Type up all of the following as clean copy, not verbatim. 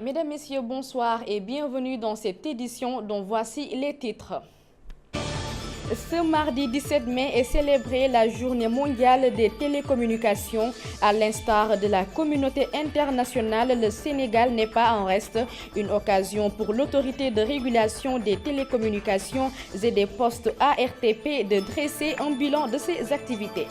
Mesdames, Messieurs, bonsoir et bienvenue dans cette édition dont voici les titres. Ce mardi 17 mai est célébrée la Journée mondiale des télécommunications. À l'instar de la communauté internationale, le Sénégal n'est pas en reste. Une occasion pour l'autorité de régulation des télécommunications et des postes ARTP de dresser un bilan de ses activités.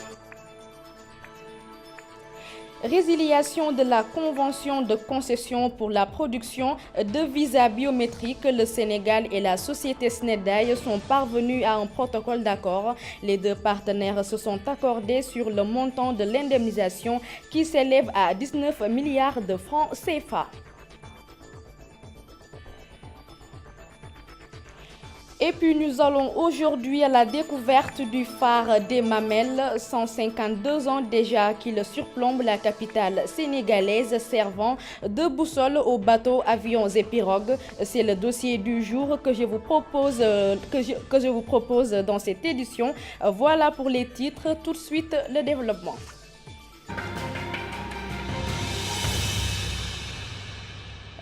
Résiliation de la convention de concession pour la production de visas biométriques, le Sénégal et la société Snedaï sont parvenus à un protocole d'accord. Les deux partenaires se sont accordés sur le montant de l'indemnisation qui s'élève à 19 milliards de francs CFA. Et puis nous allons aujourd'hui à la découverte du phare des Mamelles, 152 ans déjà qu'il surplombe la capitale sénégalaise, servant de boussole aux bateaux, avions et pirogues. C'est le dossier du jour que je vous propose dans cette édition. Voilà pour les titres, tout de suite le développement.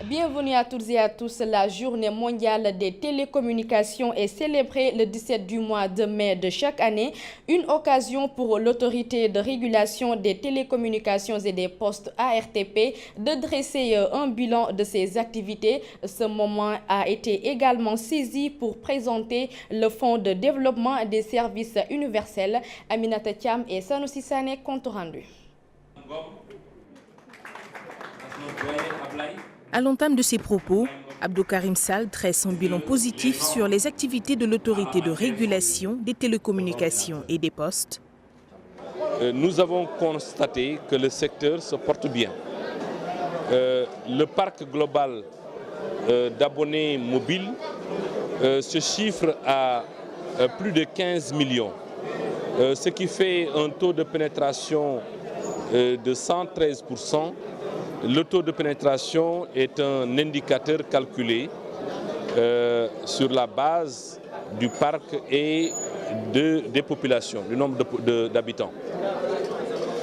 Bienvenue à toutes et à tous. La Journée mondiale des télécommunications est célébrée le 17 du mois de mai de chaque année. Une occasion pour l'autorité de régulation des télécommunications et des postes ARTP de dresser un bilan de ses activités. Ce moment a été également saisi pour présenter le Fonds de développement des services universels. Aminata Thiam et Sanoussi Sané, compte rendu. À l'entame de ses propos, Abdou Karim Sall dresse un bilan positif sur les activités de l'autorité de régulation des télécommunications et des postes. Nous avons constaté que le secteur se porte bien. Le parc global d'abonnés mobiles se chiffre à plus de 15 millions, ce qui fait un taux de pénétration de 113%. Le taux de pénétration est un indicateur calculé sur la base du parc et des populations, du nombre d'habitants.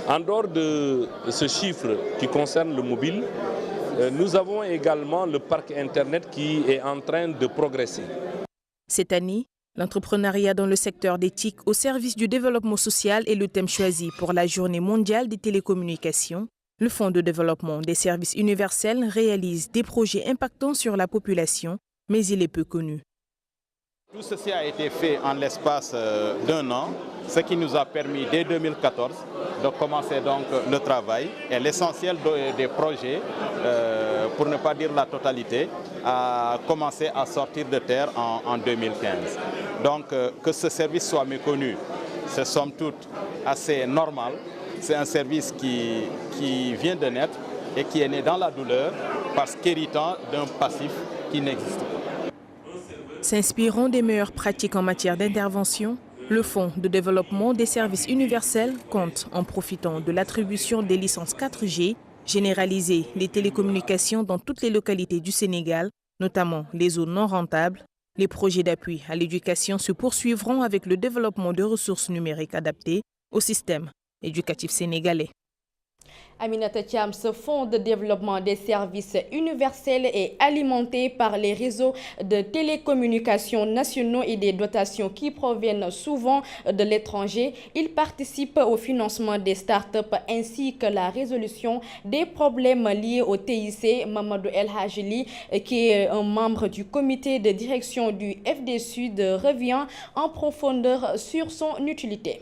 En dehors de ce chiffre qui concerne le mobile, nous avons également le parc Internet qui est en train de progresser. Cette année, l'entrepreneuriat dans le secteur des TIC au service du développement social est le thème choisi pour la Journée mondiale des télécommunications. Le Fonds de développement des services universels réalise des projets impactants sur la population, mais il est peu connu. Tout ceci a été fait en l'espace d'un an, ce qui nous a permis dès 2014 de commencer donc le travail. Et l'essentiel des projets, pour ne pas dire la totalité, a commencé à sortir de terre en 2015. Donc que ce service soit méconnu, c'est somme toute assez normal. C'est un service qui vient de naître et qui est né dans la douleur parce qu'héritant d'un passif qui n'existe pas. S'inspirant des meilleures pratiques en matière d'intervention, le Fonds de développement des services universels compte, en profitant de l'attribution des licences 4G, généraliser les télécommunications dans toutes les localités du Sénégal, notamment les zones non rentables. Les projets d'appui à l'éducation se poursuivront avec le développement de ressources numériques adaptées au système éducatif sénégalais. Aminata Thiam, ce fonds de développement des services universels est alimenté par les réseaux de télécommunications nationaux et des dotations qui proviennent souvent de l'étranger. Il participe au financement des startups ainsi que la résolution des problèmes liés au TIC. Mamadou El Hajili, qui est un membre du comité de direction du FD Sud, revient en profondeur sur son utilité.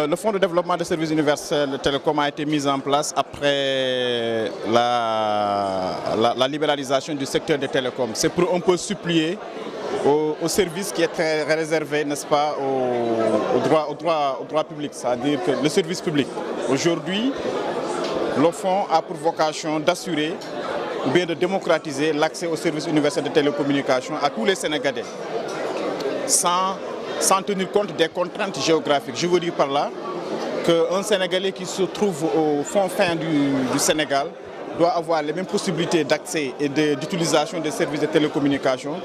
Le Fonds de développement des services universels télécom a été mis en place après la libéralisation du secteur des télécoms. C'est pour un peu supplier au service qui est très réservé, n'est-ce pas, au droit public, c'est-à-dire que le service public. Aujourd'hui, le fonds a pour vocation d'assurer ou bien de démocratiser l'accès aux services universels de télécommunications à tous les Sénégalais, sans tenir compte des contraintes géographiques. Je veux dire par là qu'un Sénégalais qui se trouve au fond fin du Sénégal doit avoir les mêmes possibilités d'accès et d'utilisation des services de télécommunications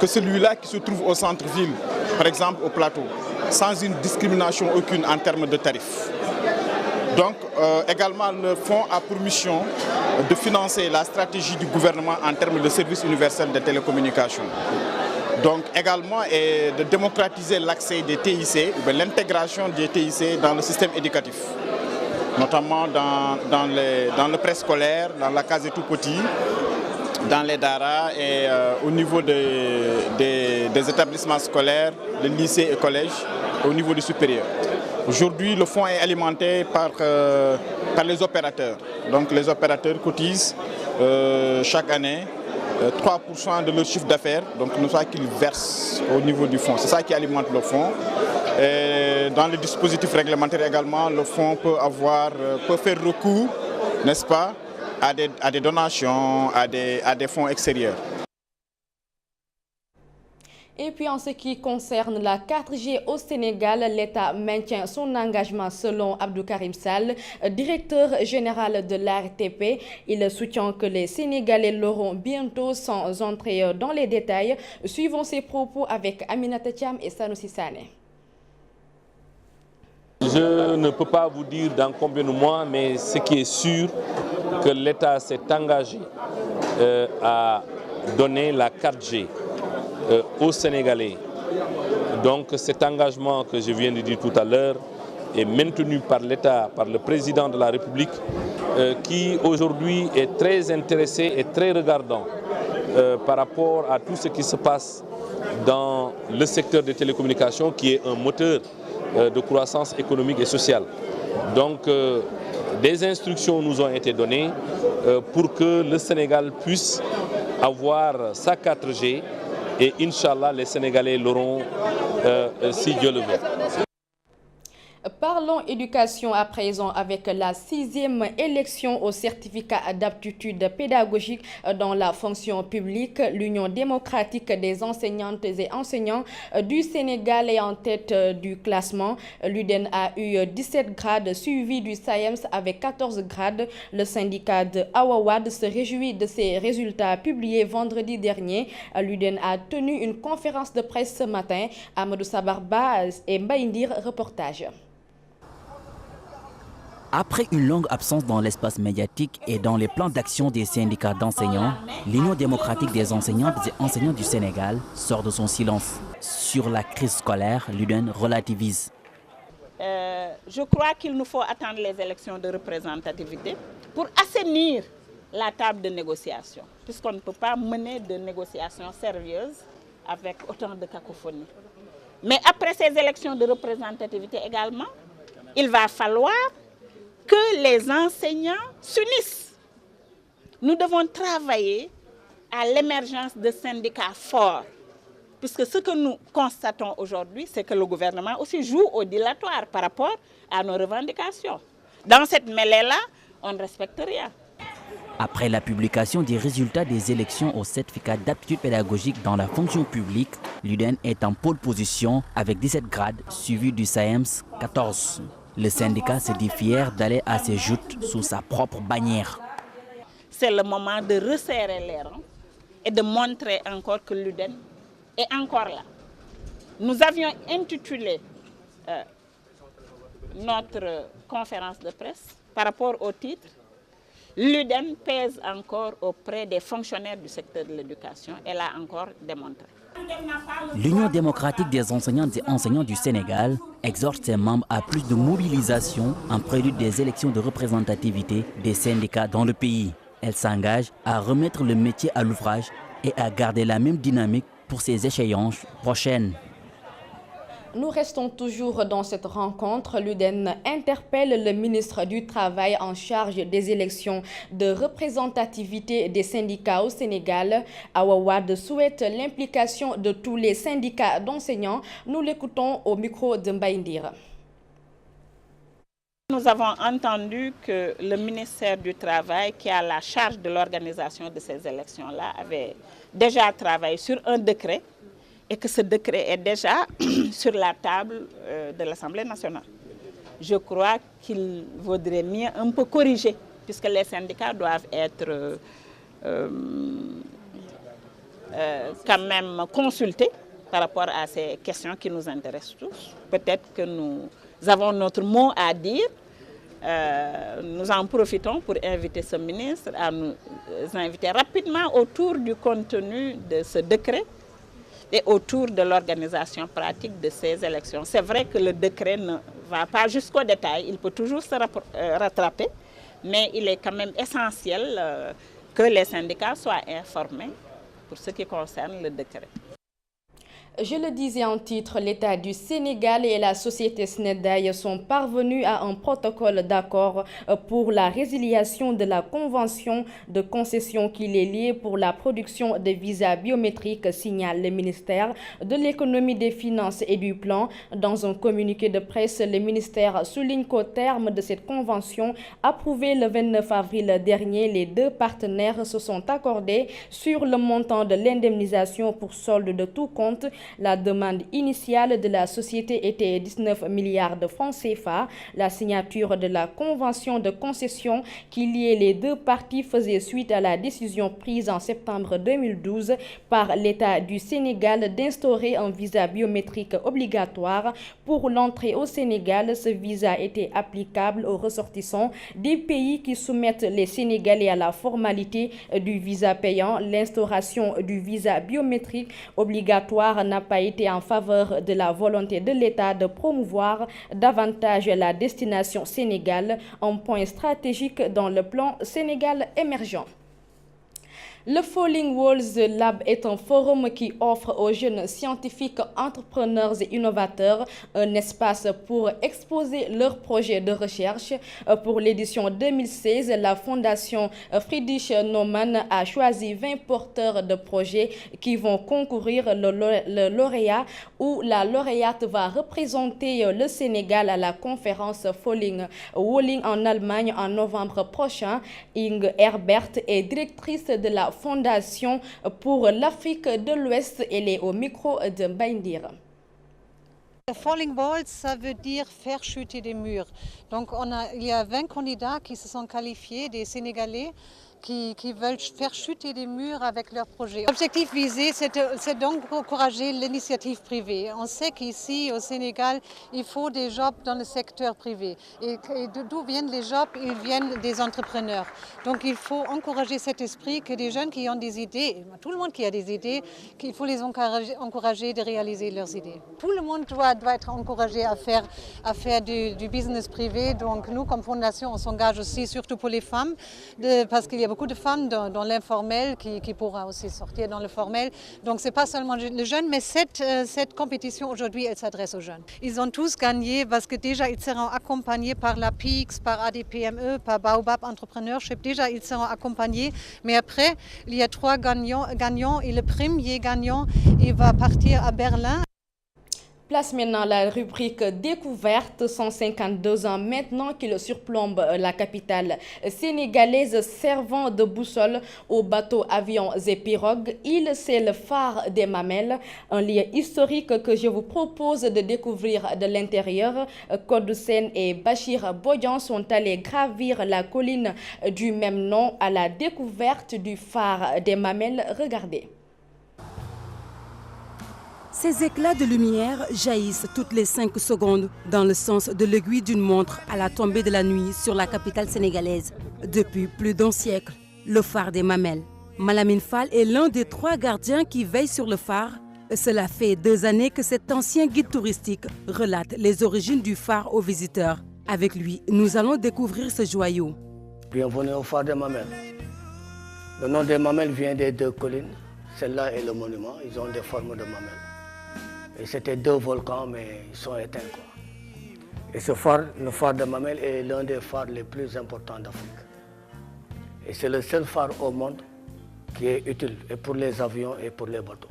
que celui-là qui se trouve au centre-ville, par exemple au plateau, sans une discrimination aucune en termes de tarifs. Donc également le fonds a pour mission de financer la stratégie du gouvernement en termes de services universels de télécommunications. Donc également et de démocratiser l'accès des TIC, l'intégration des TIC dans le système éducatif, notamment dans le préscolaire, dans la case des tout-petits, dans les daras et au niveau des établissements scolaires, les lycées et collèges, au niveau du supérieur. Aujourd'hui, le fonds est alimenté par les opérateurs. Donc les opérateurs cotisent chaque année 3% de leur chiffre d'affaires, donc c'est ça qu'ils versent au niveau du fonds. C'est ça qui alimente le fonds. Et dans le dispositif réglementaire également, le fonds peut faire recours, n'est-ce pas, à des donations, à des fonds extérieurs. Et puis en ce qui concerne la 4G au Sénégal, l'État maintient son engagement selon Abdou Karim Sall, directeur général de l'ARTP. Il soutient que les Sénégalais l'auront bientôt sans entrer dans les détails. Suivons ses propos avec Aminata Thiam et Sanoussi Sané. Je ne peux pas vous dire dans combien de mois, mais ce qui est sûr, que l'État s'est engagé à donner la 4G aux Sénégalais. Donc cet engagement que je viens de dire tout à l'heure est maintenu par l'État, par le président de la République, qui aujourd'hui est très intéressé et très regardant par rapport à tout ce qui se passe dans le secteur des télécommunications, qui est un moteur de croissance économique et sociale. Donc des instructions nous ont été données pour que le Sénégal puisse avoir sa 4G. Et Inch'Allah, les Sénégalais l'auront si Dieu le veut. Parlons éducation à présent avec la 6e élection au certificat d'aptitude pédagogique dans la fonction publique. L'Union démocratique des enseignantes et enseignants du Sénégal est en tête du classement. L'UDEN a eu 17 grades suivi du SAEMS avec 14 grades. Le syndicat de Awawad se réjouit de ces résultats publiés vendredi dernier. L'UDEN a tenu une conférence de presse ce matin. Amadou Sabarba et Mbaïndir, reportage. Après une longue absence dans l'espace médiatique et dans les plans d'action des syndicats d'enseignants, l'Union démocratique des enseignantes et enseignants du Sénégal sort de son silence. Sur la crise scolaire, l'UDEN relativise. Je crois qu'il nous faut attendre les élections de représentativité pour assainir la table de négociation, puisqu'on ne peut pas mener de négociations sérieuses avec autant de cacophonie. Mais après ces élections de représentativité également, il va falloir que les enseignants s'unissent. Nous devons travailler à l'émergence de syndicats forts, puisque ce que nous constatons aujourd'hui, c'est que le gouvernement aussi joue au dilatoire par rapport à nos revendications. Dans cette mêlée-là, on ne respecte rien. Après la publication des résultats des élections au certificat d'aptitude pédagogique dans la fonction publique, l'UDEN est en pole position avec 17 grades, suivi du SAEMS 14. Le syndicat se dit fier d'aller à ses joutes sous sa propre bannière. C'est le moment de resserrer les rangs et de montrer encore que l'UDEN est encore là. Nous avions intitulé notre conférence de presse par rapport au titre « L'UDEN pèse encore auprès des fonctionnaires du secteur de l'éducation » et l'a encore démontré. L'Union démocratique des enseignantes et enseignants du Sénégal exhorte ses membres à plus de mobilisation en prélude des élections de représentativité des syndicats dans le pays. Elle s'engage à remettre le métier à l'ouvrage et à garder la même dynamique pour ces échéances prochaines. Nous restons toujours dans cette rencontre. L'UDEN interpelle le ministre du Travail en charge des élections de représentativité des syndicats au Sénégal. Awawad souhaite l'implication de tous les syndicats d'enseignants. Nous l'écoutons au micro de Mbaïndir. Nous avons entendu que le ministère du Travail, qui a la charge de l'organisation de ces élections-là, avait déjà travaillé sur un décret et que ce décret est déjà sur la table de l'Assemblée nationale. Je crois qu'il vaudrait mieux un peu corriger, puisque les syndicats doivent être quand même consultés par rapport à ces questions qui nous intéressent tous. Peut-être que nous avons notre mot à dire Nous en profitons pour inviter ce ministre à nous inviter rapidement autour du contenu de ce décret et autour de l'organisation pratique de ces élections. C'est vrai que le décret ne va pas jusqu'au détail, il peut toujours se rattraper, mais il est quand même essentiel que les syndicats soient informés pour ce qui concerne le décret. Je le disais en titre, l'État du Sénégal et la société SNEDAI sont parvenus à un protocole d'accord pour la résiliation de la convention de concession qui les lie pour la production de visas biométriques, signale le ministère de l'Économie, des Finances et du Plan. Dans un communiqué de presse, le ministère souligne qu'au terme de cette convention, approuvée le 29 avril dernier, les deux partenaires se sont accordés sur le montant de l'indemnisation pour solde de tout compte. La demande initiale de la société était 19 milliards de francs CFA. La signature de la convention de concession qui liait les deux parties faisait suite à la décision prise en septembre 2012 par l'État du Sénégal d'instaurer un visa biométrique obligatoire pour l'entrée au Sénégal. Ce visa était applicable aux ressortissants des pays qui soumettent les Sénégalais à la formalité du visa payant. L'instauration du visa biométrique obligatoire n'a pas été en faveur de la volonté de l'État de promouvoir davantage la destination Sénégal, un point stratégique dans le plan Sénégal émergent. Le Falling Walls Lab est un forum qui offre aux jeunes scientifiques, entrepreneurs et innovateurs un espace pour exposer leurs projets de recherche. Pour l'édition 2016, la Fondation Friedrich Naumann a choisi 20 porteurs de projets qui vont concourir. Le lauréat ou la lauréate va représenter le Sénégal à la conférence Falling Walling en Allemagne en novembre prochain. Inge Herbert est directrice de la Fondation pour l'Afrique de l'Ouest. Elle est au micro de Baindir. Falling Walls, ça veut dire faire chuter des murs. Donc il y a 20 candidats qui se sont qualifiés, des Sénégalais, qui veulent faire chuter des murs avec leurs projets. L'objectif visé, c'est donc encourager l'initiative privée. On sait qu'ici, au Sénégal, il faut des jobs dans le secteur privé. Et d'où viennent les jobs? Ils viennent des entrepreneurs. Donc il faut encourager cet esprit que des jeunes qui ont des idées, tout le monde qui a des idées, qu'il faut les encourager de réaliser leurs idées. Tout le monde doit être encouragé à faire du business privé. Donc nous, comme fondation, on s'engage aussi, surtout pour les femmes, parce qu'il y a beaucoup de femmes dans l'informel qui pourra aussi sortir dans le formel. Donc ce n'est pas seulement les jeunes, mais cette compétition aujourd'hui, elle s'adresse aux jeunes. Ils ont tous gagné parce que déjà ils seront accompagnés par la PIX, par ADPME, par Baobab Entrepreneurship. Déjà ils seront accompagnés, mais après il y a 3 gagnants et le premier gagnant, il va partir à Berlin. Place maintenant la rubrique découverte. 152 ans maintenant qu'il surplombe la capitale sénégalaise, servant de boussole aux bateaux, avions et pirogues. C'est le phare des Mamelles, un lieu historique que je vous propose de découvrir de l'intérieur. Kodoussen et Bachir Bodian sont allés gravir la colline du même nom à la découverte du phare des Mamelles. Regardez. Ces éclats de lumière jaillissent toutes les 5 secondes dans le sens de l'aiguille d'une montre à la tombée de la nuit sur la capitale sénégalaise. Depuis plus d'un siècle, le phare des Mamelles. Malamine Fall est l'un des 3 gardiens qui veillent sur le phare. Cela fait 2 années que cet ancien guide touristique relate les origines du phare aux visiteurs. Avec lui, nous allons découvrir ce joyau. Bienvenue au phare des Mamelles. Le nom des Mamelles vient des 2 collines. Celle-là est le monument, ils ont des formes de mamelles. Et c'était 2 volcans, mais ils sont éteints, quoi. Et ce phare, le phare de Mamelles, est l'un des phares les plus importants d'Afrique. Et c'est le seul phare au monde qui est utile et pour les avions et pour les bateaux.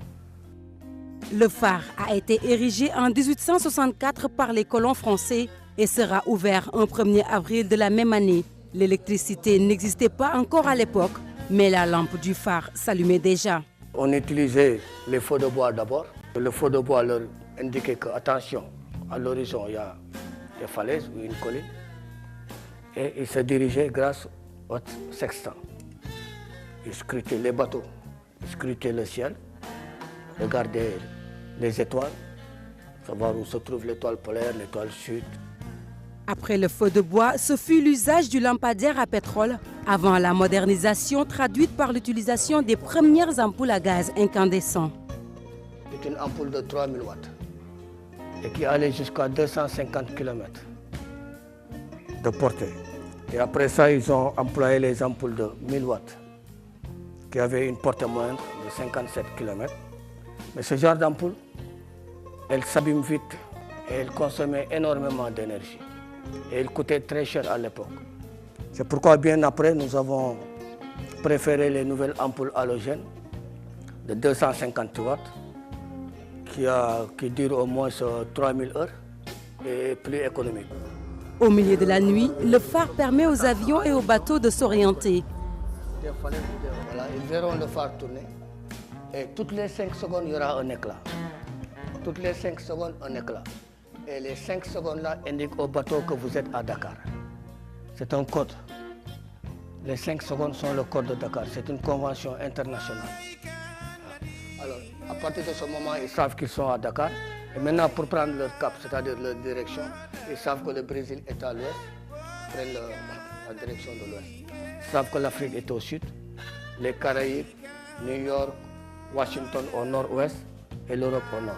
Le phare a été érigé en 1864 par les colons français et sera ouvert un 1er avril de la même année. L'électricité n'existait pas encore à l'époque, mais la lampe du phare s'allumait déjà. On utilisait les feux de bois d'abord. Le feu de bois leur indiquait que, attention, à l'horizon, il y a des falaises ou une colline. Et ils se dirigeaient grâce au sextant. Ils scrutaient les bateaux, ils scrutaient le ciel, regardaient les étoiles, savoir où se trouve l'étoile polaire, l'étoile sud. Et ils se dirigeaient grâce au sextant. Ils scrutaient les bateaux, ils scrutaient le ciel, regardaient les étoiles, regardaient les étoiles, savoir où se trouve l'étoile polaire, l'étoile sud. Et ils se dirigeaient grâce au sextant. Ils scrutaient les bateaux, ils scrutaient le ciel, regardaient les étoiles, Après le feu de bois, ce fut l'usage du lampadaire à pétrole avant la modernisation traduite par l'utilisation des premières ampoules à gaz incandescent. C'est une ampoule de 3000 watts et qui allait jusqu'à 250 km de portée. Et après ça, ils ont employé les ampoules de 1000 watts qui avaient une portée moindre de 57 km. Mais ce genre d'ampoule, elle s'abîme vite et elle consommait énormément d'énergie. Et elle coûtait très cher à l'époque. C'est pourquoi bien après, nous avons préféré les nouvelles ampoules halogènes de 250 watts qui durent au moins 3000 heures et plus économiques. Au milieu de la nuit, le phare permet aux avions et aux bateaux de s'orienter. Voilà, ils verront le phare tourner et toutes les 5 secondes, il y aura un éclat. Toutes les 5 secondes, un éclat. Et les 5 secondes-là indiquent au bateau que vous êtes à Dakar. C'est un code. Les 5 secondes sont le code de Dakar. C'est une convention internationale. Alors, à partir de ce moment, ils savent qu'ils sont à Dakar. Et maintenant, pour prendre leur cap, c'est-à-dire leur direction, ils savent que le Brésil est à l'ouest, prennent la direction de l'ouest. Ils savent que l'Afrique est au sud, les Caraïbes, New York, Washington au nord-ouest et l'Europe au nord.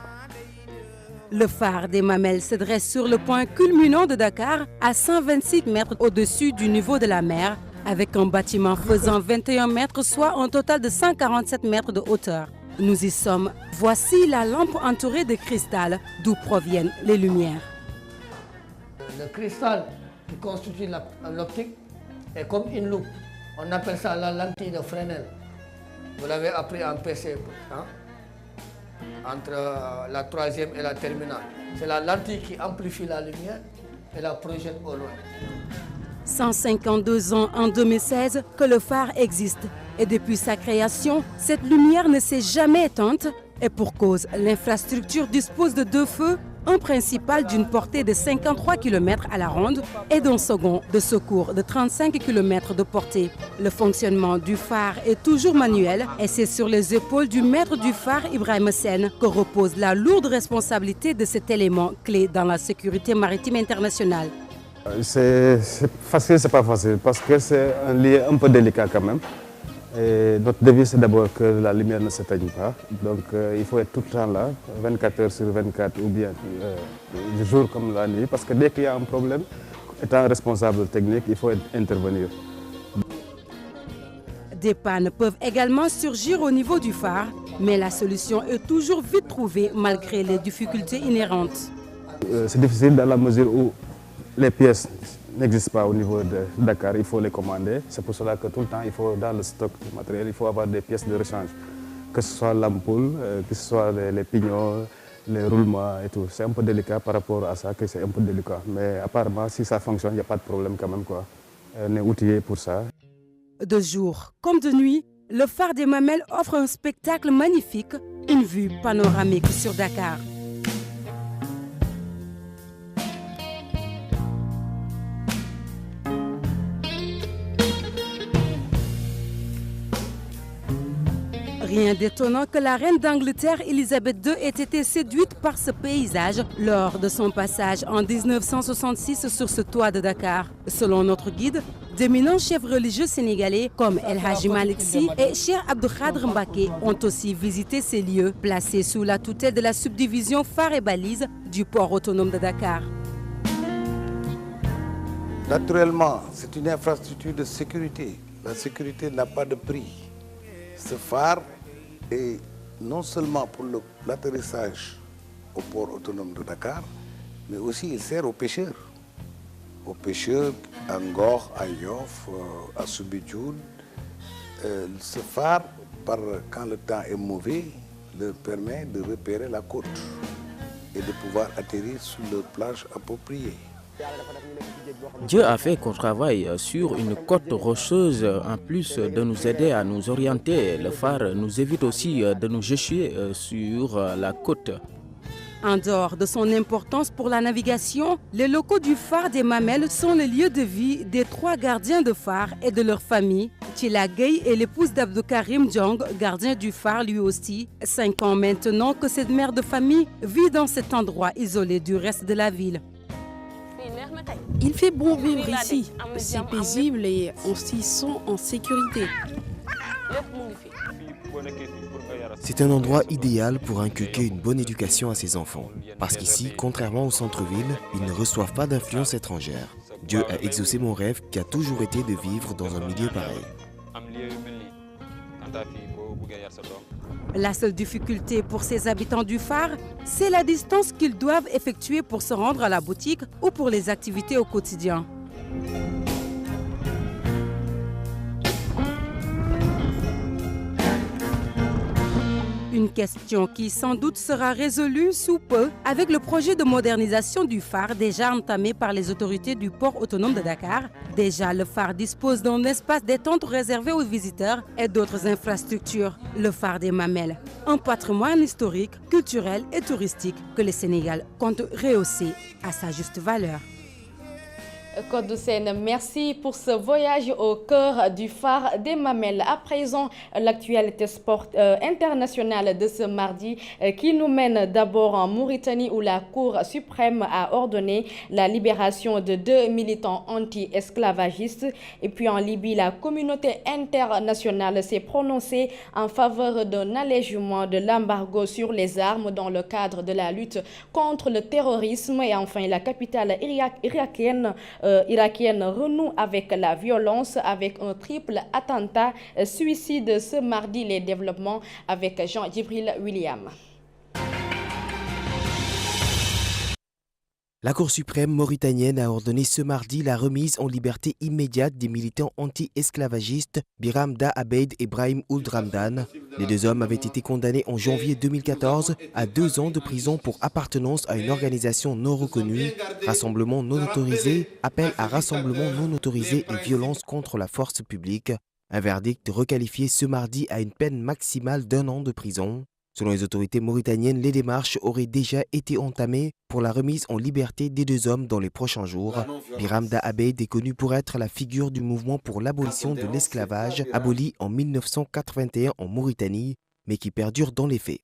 Le phare des Mamelles se dresse sur le point culminant de Dakar, à 126 mètres au-dessus du niveau de la mer, avec un bâtiment faisant 21 mètres, soit un total de 147 mètres de hauteur. Nous y sommes. Voici la lampe entourée de cristal, d'où proviennent les lumières. Le cristal qui constitue l'optique est comme une loupe. On appelle ça la lentille de Fresnel. Vous l'avez appris en PC, hein? Entre la 3e et la terminale. C'est la lentille qui amplifie la lumière et la projette au loin. 152 ans en 2016 que le phare existe. Et depuis sa création, cette lumière ne s'est jamais éteinte. Et pour cause, l'infrastructure dispose de 2 feux, un principal d'une portée de 53 km à la ronde et d'un second de secours de 35 km de portée. Le fonctionnement du phare est toujours manuel et c'est sur les épaules du maître du phare, Ibrahim Sen, que repose la lourde responsabilité de cet élément clé dans la sécurité maritime internationale. C'est facile, c'est pas facile, parce que c'est un lieu un peu délicat quand même. Et notre devise, c'est d'abord que la lumière ne s'éteigne pas. Donc il faut être tout le temps là, 24 heures sur 24, ou bien le jour comme la nuit, parce que dès qu'il y a un problème, étant responsable technique, il faut intervenir. Des pannes peuvent également surgir au niveau du phare, mais la solution est toujours vite trouvée malgré les difficultés inhérentes. C'est difficile dans la mesure où les pièces n'existent pas au niveau de Dakar, il faut les commander. C'est pour cela que tout le temps, il faut, dans le stock du matériel, il faut avoir des pièces de rechange. Que ce soit l'ampoule, que ce soit les pignons, les roulements et tout. C'est un peu délicat par rapport à ça, que c'est un peu délicat. Mais apparemment, si ça fonctionne, il n'y a pas de problème quand même, quoi. On est outillé pour ça. De jour comme de nuit, le phare des Mamelles offre un spectacle magnifique, une vue panoramique sur Dakar. Rien d'étonnant que la reine d'Angleterre, Elisabeth II, ait été séduite par ce paysage lors de son passage en 1966 sur ce toit de Dakar. Selon notre guide, d'éminents chefs religieux sénégalais comme El Hadji Malick Sy et Cheikh Abdou Khadr Mbacké ont aussi visité ces lieux placés sous la tutelle de la subdivision phare et balise du port autonome de Dakar. Naturellement, c'est une infrastructure de sécurité. La sécurité n'a pas de prix. Ce phare est non seulement pour l'atterrissage au port autonome de Dakar, mais aussi il sert aux pêcheurs. Aux pêcheurs à Ngor, à Yoff, à Soumbédioune. Ce phare, quand le temps est mauvais, leur permet de repérer la côte et de pouvoir atterrir sur leur plage appropriée. Dieu a fait qu'on travaille sur une côte rocheuse. En plus de nous aider à nous orienter, le phare nous évite aussi de nous échouer sur la côte. En dehors de son importance pour la navigation, les locaux du phare des Mamelles sont le lieu de vie des 3 gardiens de phare et de leur famille. Tchila Gueye est l'épouse d'Abdou Karim Djong, gardien du phare lui aussi. 5 ans maintenant que cette mère de famille vit dans cet endroit isolé du reste de la ville. Il fait bon vivre ici. C'est paisible et on s'y sent en sécurité. C'est un endroit idéal pour inculquer une bonne éducation à ses enfants. Parce qu'ici, contrairement au centre-ville, ils ne reçoivent pas d'influence étrangère. Dieu a exaucé mon rêve qui a toujours été de vivre dans un milieu pareil. La seule difficulté pour ces habitants du phare, c'est la distance qu'ils doivent effectuer pour se rendre à la boutique ou pour les activités au quotidien. Une question qui sans doute sera résolue sous peu avec le projet de modernisation du phare déjà entamé par les autorités du port autonome de Dakar. Déjà, le phare dispose d'un espace détente réservé aux visiteurs et d'autres infrastructures. Le phare des Mamelles, un patrimoine historique, culturel et touristique que le Sénégal compte rehausser à sa juste valeur. Code Seine, merci pour ce voyage au cœur du phare des Mamelles. À présent, l'actualité internationale de ce mardi qui nous mène d'abord en Mauritanie où la Cour suprême a ordonné la libération de 2 militants anti-esclavagistes. Et puis en Libye, la communauté internationale s'est prononcée en faveur d'un allègement de l'embargo sur les armes dans le cadre de la lutte contre le terrorisme. Et enfin, la capitale irakienne renoue avec la violence avec un triple attentat suicide ce mardi. Les développements avec Jean-Djibril William. La Cour suprême mauritanienne a ordonné ce mardi la remise en liberté immédiate des militants anti-esclavagistes Biram Da Abeid et Brahim Ould Ramdan. Les deux hommes avaient été condamnés en janvier 2014 à 2 ans de prison pour appartenance à une organisation non reconnue, rassemblement non autorisé, appel à rassemblement non autorisé et violence contre la force publique. Un verdict requalifié ce mardi à une peine maximale d'1 an de prison. Selon les autorités mauritaniennes, les démarches auraient déjà été entamées pour la remise en liberté des 2 hommes dans les prochains jours. Biram Da Abeid est connu pour être la figure du mouvement pour l'abolition de l'esclavage, aboli en 1981 en Mauritanie, mais qui perdure dans les faits.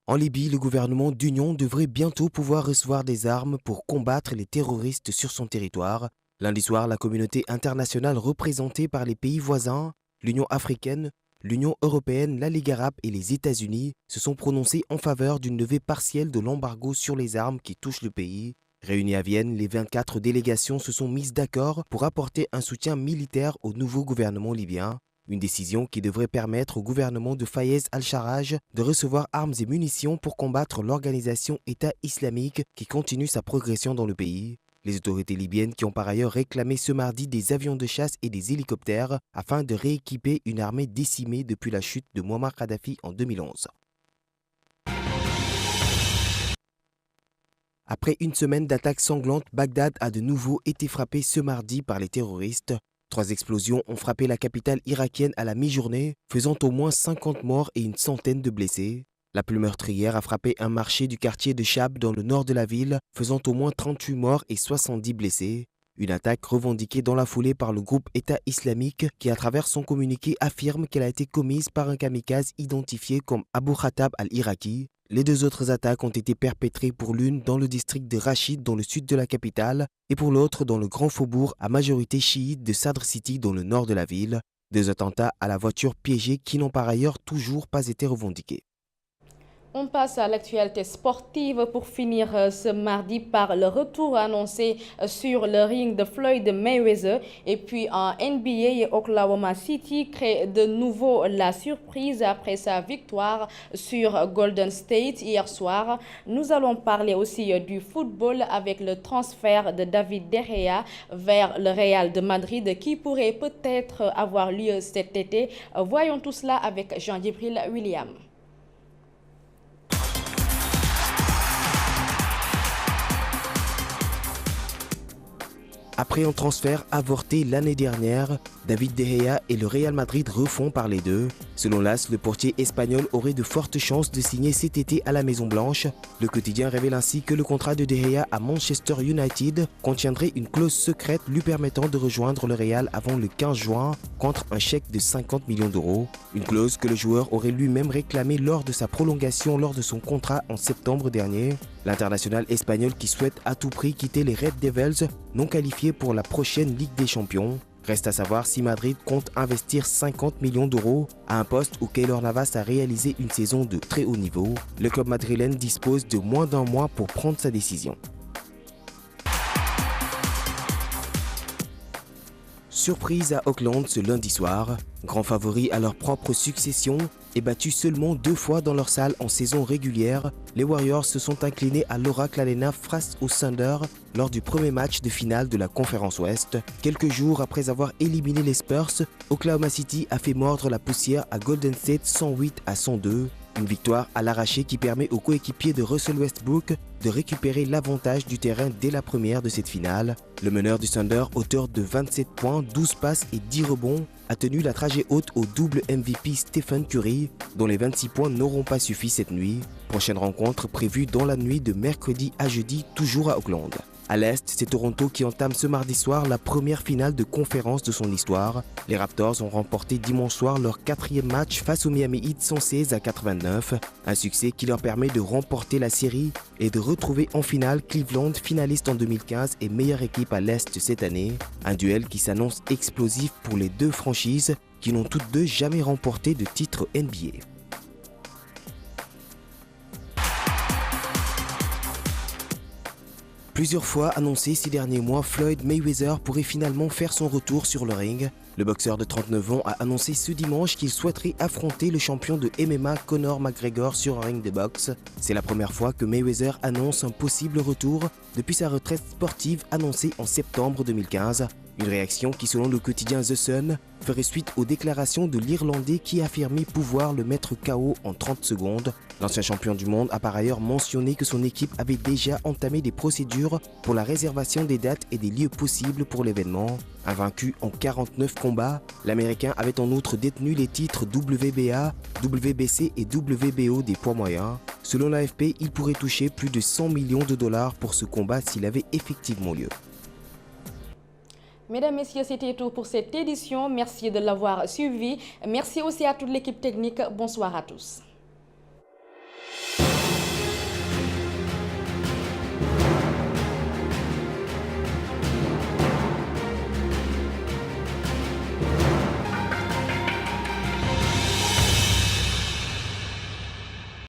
En Libye, le gouvernement d'union devrait bientôt pouvoir recevoir des armes pour combattre les terroristes sur son territoire. Lundi soir, la communauté internationale représentée par les pays voisins, l'Union africaine, l'Union européenne, la Ligue arabe et les États-Unis se sont prononcés en faveur d'une levée partielle de l'embargo sur les armes qui touchent le pays. Réunies à Vienne, les 24 délégations se sont mises d'accord pour apporter un soutien militaire au nouveau gouvernement libyen. Une décision qui devrait permettre au gouvernement de Fayez al-Sarraj de recevoir armes et munitions pour combattre l'organisation État islamique qui continue sa progression dans le pays. Les autorités libyennes qui ont par ailleurs réclamé ce mardi des avions de chasse et des hélicoptères afin de rééquiper une armée décimée depuis la chute de Muammar Kadhafi en 2011. Après une semaine d'attaques sanglantes, Bagdad a de nouveau été frappé ce mardi par les terroristes. 3 explosions ont frappé la capitale irakienne à la mi-journée, faisant au moins 50 morts et une centaine de blessés. La pluie meurtrière a frappé un marché du quartier de Chab dans le nord de la ville, faisant au moins 38 morts et 70 blessés. Une attaque revendiquée dans la foulée par le groupe État islamique qui, à travers son communiqué, affirme qu'elle a été commise par un kamikaze identifié comme Abu Khattab al-Iraqi. Les 2 autres attaques ont été perpétrées pour l'une dans le district de Rachid dans le sud de la capitale et pour l'autre dans le grand faubourg à majorité chiite de Sadr City dans le nord de la ville. 2 attentats à la voiture piégée qui n'ont par ailleurs toujours pas été revendiqués. On passe à l'actualité sportive pour finir ce mardi par le retour annoncé sur le ring de Floyd Mayweather. Et puis en NBA, Oklahoma City crée de nouveau la surprise après sa victoire sur Golden State hier soir. Nous allons parler aussi du football avec le transfert de David De Gea vers le Real de Madrid qui pourrait peut-être avoir lieu cet été. Voyons tout cela avec Jean-Djibril William. Après un transfert avorté l'année dernière, David De Gea et le Real Madrid refont parler d'eux. Selon l'AS, le portier espagnol aurait de fortes chances de signer cet été à la Maison-Blanche. Le quotidien révèle ainsi que le contrat de De Gea à Manchester United contiendrait une clause secrète lui permettant de rejoindre le Real avant le 15 juin contre un chèque de 50 millions d'euros. Une clause que le joueur aurait lui-même réclamée lors de sa prolongation lors de son contrat en septembre dernier. L'international espagnol qui souhaite à tout prix quitter les Red Devils non qualifiés pour la prochaine Ligue des Champions. Reste à savoir si Madrid compte investir 50 millions d'euros à un poste où Keylor Navas a réalisé une saison de très haut niveau. Le club madrilène dispose de moins d'un mois pour prendre sa décision. Surprise à Auckland ce lundi soir, grand favori à leur propre succession et battus seulement 2 fois dans leur salle en saison régulière, les Warriors se sont inclinés à l'Oracle Arena face aux Thunder lors du premier match de finale de la Conférence Ouest. Quelques jours après avoir éliminé les Spurs, Oklahoma City a fait mordre la poussière à Golden State 108-102. Une victoire à l'arraché qui permet aux coéquipiers de Russell Westbrook de récupérer l'avantage du terrain dès la première de cette finale. Le meneur du Thunder, auteur de 27 points, 12 passes et 10 rebonds, a tenu la trajet haute au double MVP Stephen Curry, dont les 26 points n'auront pas suffi cette nuit. Prochaine rencontre prévue dans la nuit de mercredi à jeudi, toujours à Auckland. À l'Est, c'est Toronto qui entame ce mardi soir la première finale de conférence de son histoire. Les Raptors ont remporté dimanche soir leur 4e match face au Miami Heat 116-89. Un succès qui leur permet de remporter la série et de retrouver en finale Cleveland, finaliste en 2015 et meilleure équipe à l'Est cette année. Un duel qui s'annonce explosif pour les deux franchises qui n'ont toutes deux jamais remporté de titre NBA. Plusieurs fois annoncé ces derniers mois, Floyd Mayweather pourrait finalement faire son retour sur le ring. Le boxeur de 39 ans a annoncé ce dimanche qu'il souhaiterait affronter le champion de MMA Conor McGregor sur un ring de boxe. C'est la première fois que Mayweather annonce un possible retour depuis sa retraite sportive annoncée en septembre 2015. Une réaction qui, selon le quotidien The Sun, ferait suite aux déclarations de l'Irlandais qui affirmait pouvoir le mettre KO en 30 secondes. L'ancien champion du monde a par ailleurs mentionné que son équipe avait déjà entamé des procédures pour la réservation des dates et des lieux possibles pour l'événement. Invaincu en 49 combats, l'Américain avait en outre détenu les titres WBA, WBC et WBO des poids moyens. Selon l'AFP, il pourrait toucher plus de 100 millions de dollars pour ce combat s'il avait effectivement lieu. Mesdames, Messieurs, c'était tout pour cette édition. Merci de l'avoir suivi. Merci aussi à toute l'équipe technique. Bonsoir à tous.